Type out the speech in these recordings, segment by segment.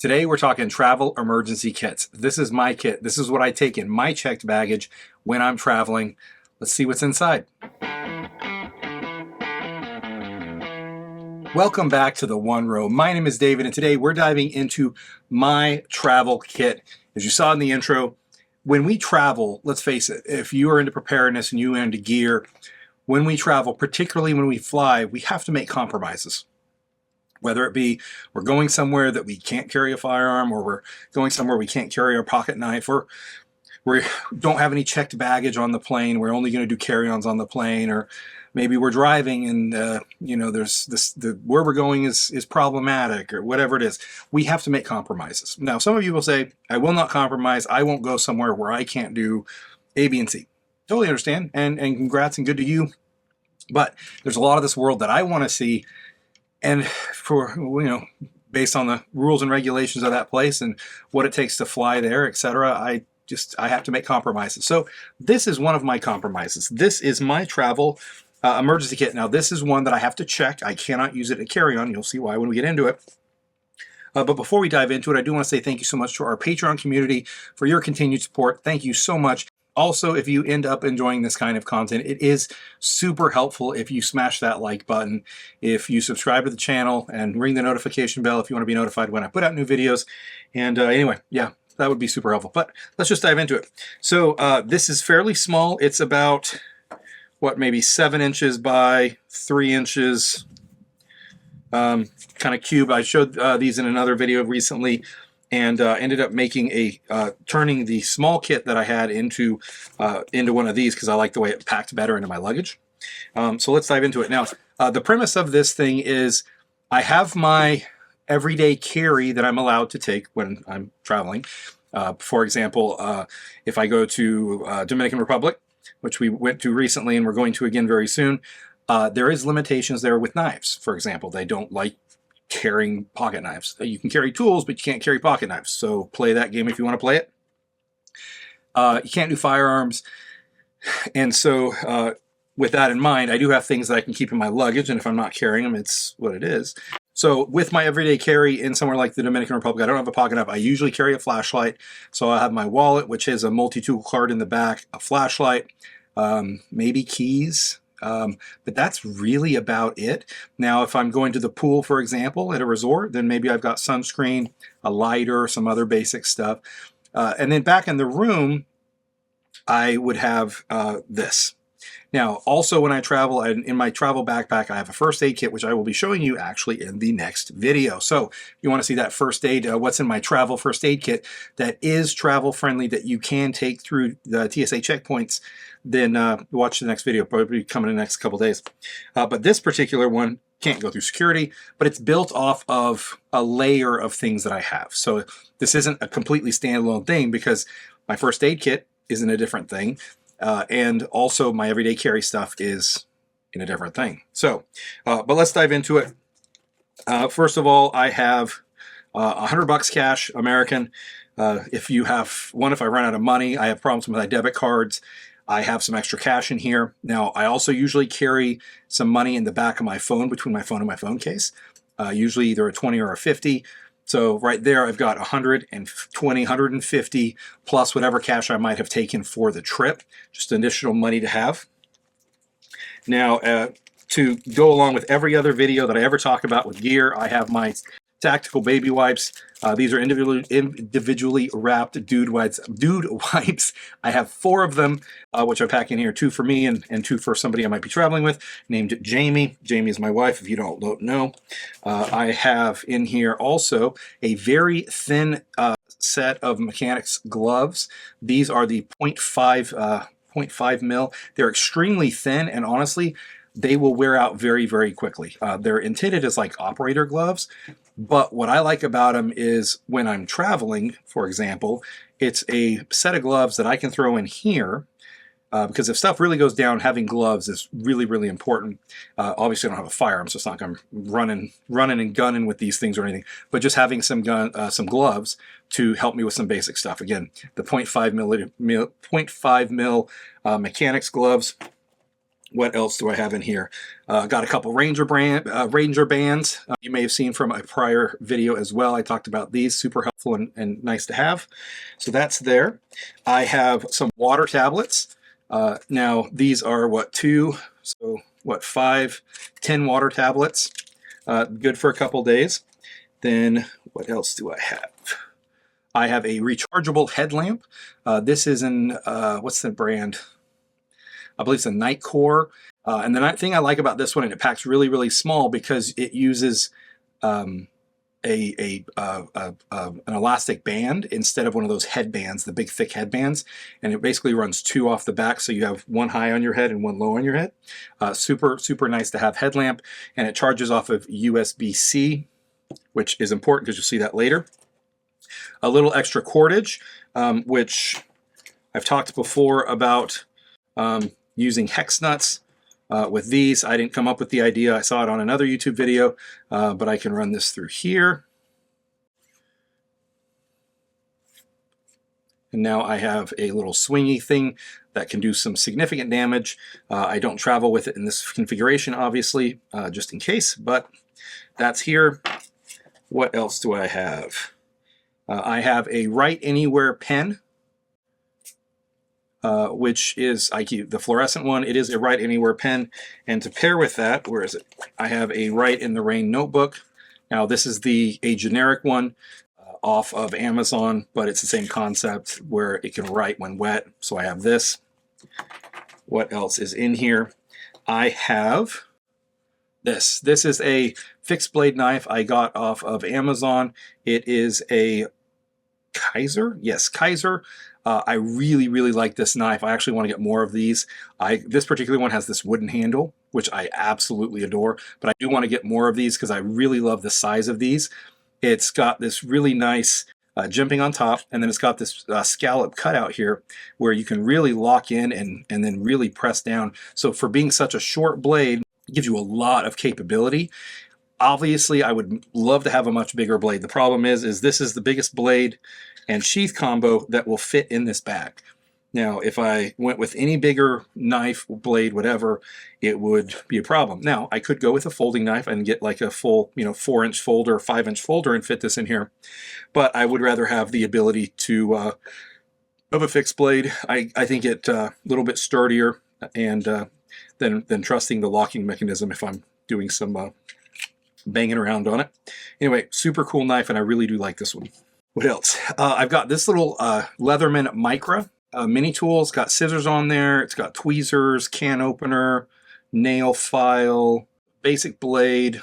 Today we're talking travel emergency kits. This is my kit. This is what I take in my checked baggage when I'm traveling. Let's see what's inside. Welcome back to the One Row. My name is David, and today we're diving into my travel kit. As you saw in the intro, when we travel, let's face it, if you are into preparedness and you are into gear, when we travel, particularly when we fly, we have to make compromises. Whether it be we're going somewhere that we can't carry a firearm, or we're going somewhere we can't carry our pocket knife, or we don't have any checked baggage on the plane, we're only going to do carry-ons on the plane, or maybe we're driving and there's where we're going is problematic, or whatever it is. We have to make compromises. Now, some of you will say, I will not compromise. I won't go somewhere where I can't do A, B, and C. Totally understand, and congrats and good to you. But there's a lot of this world that I want to see. And for, based on the rules and regulations of that place and what it takes to fly there, etc., I have to make compromises. So this is one of my compromises. This is my travel emergency kit. Now, this is one that I have to check. I cannot use it to carry on. You'll see why when we get into it. But before we dive into it, I do want to say thank you so much to our Patreon community for your continued support. Thank you so much. Also, if you end up enjoying this kind of content, it is super helpful if you smash that like button, if you subscribe to the channel and ring the notification bell if you want to be notified when I put out new videos. And anyway, yeah, that would be super helpful. But let's just dive into it. So this is fairly small. It's about, maybe 7 inches by 3 inches, kind of cube. I showed these in another video recently, and ended up making turning the small kit that I had into one of these because I like the way it packed better into my luggage. So let's dive into it. Now, the premise of this thing is I have my everyday carry that I'm allowed to take when I'm traveling. For example, if I go to Dominican Republic, which we went to recently and we're going to again very soon, there is limitations there with knives. For example, they don't like carrying pocket knives. You can carry tools, but you can't carry pocket knives. So play that game if you want to play it. You can't do firearms. And so with that in mind, I do have things that I can keep in my luggage, and if I'm not carrying them, it's what it is. So with my everyday carry in somewhere like the Dominican Republic, I don't have a pocket knife. I usually carry a flashlight. So I have my wallet, which has a multi-tool card in the back, a flashlight, maybe keys. But that's really about it. Now, if I'm going to the pool, for example, at a resort, then maybe I've got sunscreen, a lighter, some other basic stuff. And then back in the room, I would have this. Now, also when I travel, in my travel backpack, I have a first aid kit, which I will be showing you actually in the next video. So if you want to see that first aid, what's in my travel first aid kit that is travel friendly, that you can take through the TSA checkpoints, then watch the next video, probably coming in the next couple days. But this particular one can't go through security, but it's built off of a layer of things that I have. So this isn't a completely standalone thing because my first aid kit is in a different thing. And also my everyday carry stuff is in a different thing. So, but let's dive into it. First of all, I have $100 cash, American. If you have one, if I run out of money, I have problems with my debit cards. I have some extra cash in here. Now, I also usually carry some money in the back of my phone, between my phone and my phone case, usually either a 20 or a 50. So right there, I've got 120, 150 plus whatever cash I might have taken for the trip, just additional money to have. Now, to go along with every other video that I ever talk about with gear, I have my tactical baby wipes. These are individually wrapped dude wipes. I have 4 of them, which I pack in here, 2 for me and 2 for somebody I might be traveling with, named Jamie. Jamie is my wife, if you don't know. I have in here also a very thin set of mechanics gloves. These are the 0.5 mil. They're extremely thin, and honestly, they will wear out very, very quickly. They're intended as like operator gloves, but what I like about them is when I'm traveling, for example, it's a set of gloves that I can throw in here, because if stuff really goes down, having gloves is really, really important. Obviously, I don't have a firearm, so it's not going to running and gunning with these things or anything, but just having some gloves to help me with some basic stuff. Again, the 0.5 mil mechanics gloves. What else do I have in here? Got a couple Ranger bands. You may have seen from a prior video as well. I talked about these, super helpful and nice to have. So that's there. I have some water tablets. Now these are what, 2, so what, 5, 10 water tablets. Good for a couple days. Then what else do I have? I have a rechargeable headlamp. This is in, what's the brand? I believe it's a Nitecore. And the thing I like about this one, and it packs really, really small because it uses an elastic band instead of one of those headbands, the big thick headbands. And it basically runs 2 off the back, so you have one high on your head and one low on your head. Super, super nice to have headlamp. And it charges off of USB-C, which is important because you'll see that later. A little extra cordage, which I've talked before about using hex nuts with these. I didn't come up with the idea. I saw it on another YouTube video, but I can run this through here. And now I have a little swingy thing that can do some significant damage. I don't travel with it in this configuration, obviously, just in case, but that's here. What else do I have? I have a Write Anywhere pen, which is the fluorescent one. It is a Write Anywhere pen. And to pair with that, where is it? I have a Write in the Rain notebook. Now this is a generic one off of Amazon, but it's the same concept where it can write when wet. So I have this. What else is in here? I have this. This is a fixed blade knife I got off of Amazon. It is a Kaiser. Yes, Kaiser. I really, really like this knife. I actually want to get more of these. This particular one has this wooden handle, which I absolutely adore, but I do want to get more of these because I really love the size of these. It's got this really nice jimping on top, and then it's got this scallop cutout here where you can really lock in and then really press down. So for being such a short blade, it gives you a lot of capability. Obviously, I would love to have a much bigger blade. The problem is this is the biggest blade and sheath combo that will fit in this bag. Now, if I went with any bigger knife, blade, whatever, it would be a problem. Now, I could go with a folding knife and get like a full, 4-inch folder, 5-inch folder and fit this in here. But I would rather have the ability to of a fixed blade. I think it a little bit sturdier and than trusting the locking mechanism if I'm doing some banging around on it. Anyway, super cool knife, and I really do like this one. What else? I've got this little Leatherman Micra mini tool. It's got scissors on there. It's got tweezers, can opener, nail file, basic blade.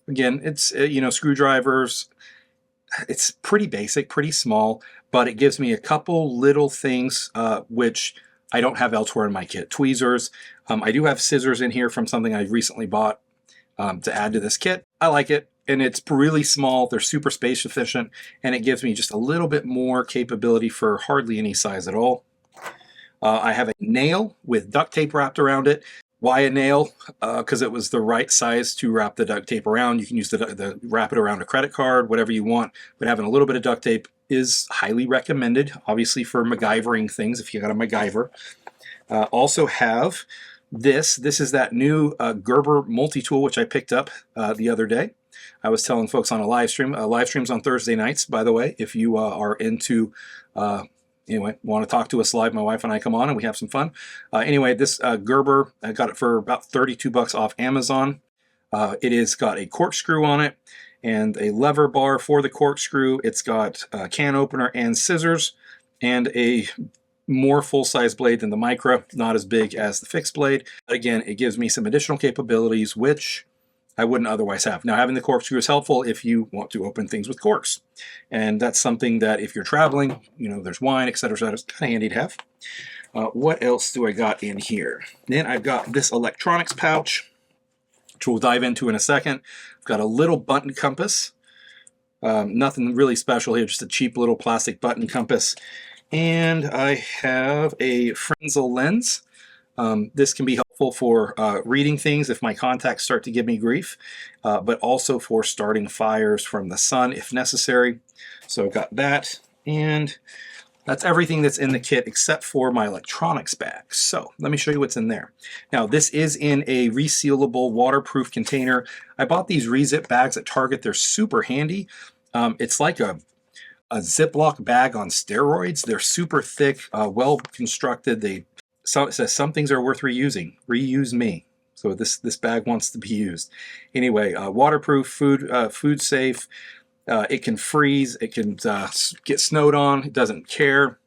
Again, it's screwdrivers. It's pretty basic, pretty small, but it gives me a couple little things which I don't have elsewhere in my kit. Tweezers. I do have scissors in here from something I recently bought to add to this kit. I like it. And it's really small, they're super space efficient, and it gives me just a little bit more capability for hardly any size at all. I have a nail with duct tape wrapped around it. Why a nail? Because it was the right size to wrap the duct tape around. You can use the wrap it around a credit card, whatever you want, but having a little bit of duct tape is highly recommended, obviously for MacGyvering things, if you got a MacGyver. Also have this is that new Gerber multi-tool, which I picked up the other day. I was telling folks on a live stream. Live streams on Thursday nights, by the way. If you are into, anyway, want to talk to us live, my wife and I come on and we have some fun. Anyway, this Gerber, I got it for about 32 bucks off Amazon. It has got a corkscrew on it and a lever bar for the corkscrew. It's got a can opener and scissors and a more full-size blade than the Micra, not as big as the fixed blade. Again, it gives me some additional capabilities, which I wouldn't otherwise have. Now, having the corkscrew is helpful if you want to open things with corks. And that's something that if you're traveling, there's wine, etc., it's kind of handy to have. What else do I got in here? Then I've got this electronics pouch, which we'll dive into in a second. I've got a little button compass. Nothing really special here, just a cheap little plastic button compass. And I have a Frenzel lens. This can be helpful for reading things if my contacts start to give me grief, but also for starting fires from the sun if necessary. So I've got that, and That's everything that's in the kit except for my electronics bag. So let me show you what's in there. Now this is in a resealable waterproof container. I bought these Rezip bags at Target. They're super handy. It's like a Ziploc bag on steroids. They're super thick, well constructed. It says some things are worth reusing. Reuse me. So this bag wants to be used. Anyway, waterproof, food safe. It can freeze. It can get snowed on. It doesn't care.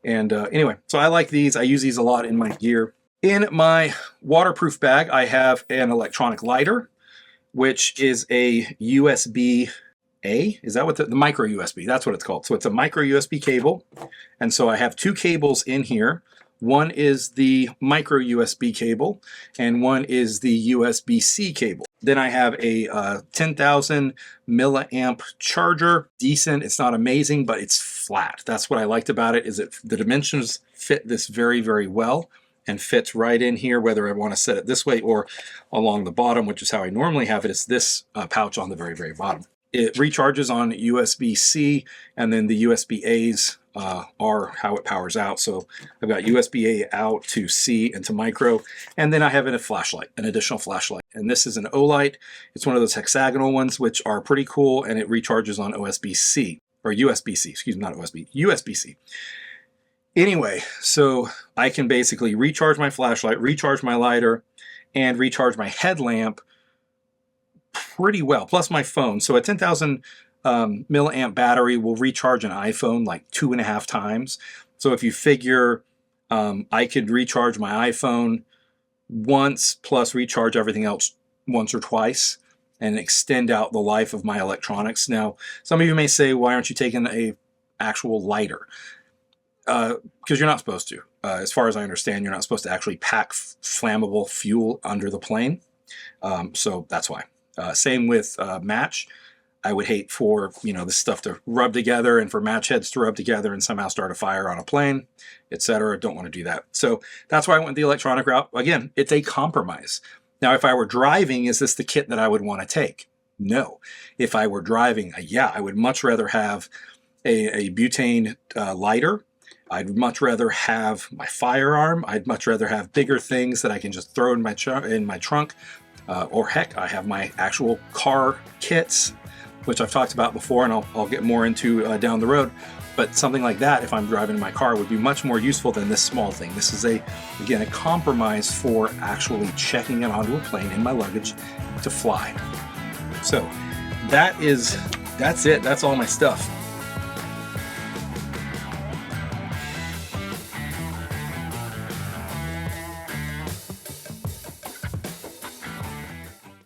And anyway, so I like these. I use these a lot in my gear. In my waterproof bag, I have an electronic lighter, which is a USB-A. Is that what the micro USB? That's what it's called. So it's a micro USB cable. And so I have two cables in here. One is the micro USB cable, and one is the USB-C cable. Then I have a 10,000 milliamp charger. Decent. It's not amazing, but it's flat. That's what I liked about it, is the dimensions fit this very, very well and fits right in here, whether I want to set it this way or along the bottom, which is how I normally have it. It's this pouch on the very, very bottom. It recharges on USB-C, and then the USB-A's are how it powers out. So I've got USB-A out to C and to micro, and then I have a flashlight, an additional flashlight. And this is an Olight. It's one of those hexagonal ones, which are pretty cool, and it recharges on USB-C, or USB-C, excuse me, not USB, USB-C. Anyway, so I can basically recharge my flashlight, recharge my lighter, and recharge my headlamp pretty well, plus my phone. So a 10,000 milliamp battery will recharge an iPhone like 2.5 times. So if you figure I could recharge my iPhone once plus recharge everything else once or twice and extend out the life of my electronics. Now, some of you may say, why aren't you taking a actual lighter? Because you're not supposed to. As far as I understand, you're not supposed to actually pack flammable fuel under the plane. So that's why. Same with match. I would hate for, this stuff to rub together and for match heads to rub together and somehow start a fire on a plane, etc. Don't want to do that. So that's why I went the electronic route. Again, it's a compromise. Now, if I were driving, is this the kit that I would want to take? No. If I were driving, yeah, I would much rather have a butane lighter. I'd much rather have my firearm. I'd much rather have bigger things that I can just throw in my trunk. Or heck, I have my actual car kits, which I've talked about before, and I'll get more into down the road. But something like that, if I'm driving in my car, would be much more useful than this small thing. This is again, a compromise for actually checking it onto a plane in my luggage to fly. So that's it. That's all my stuff.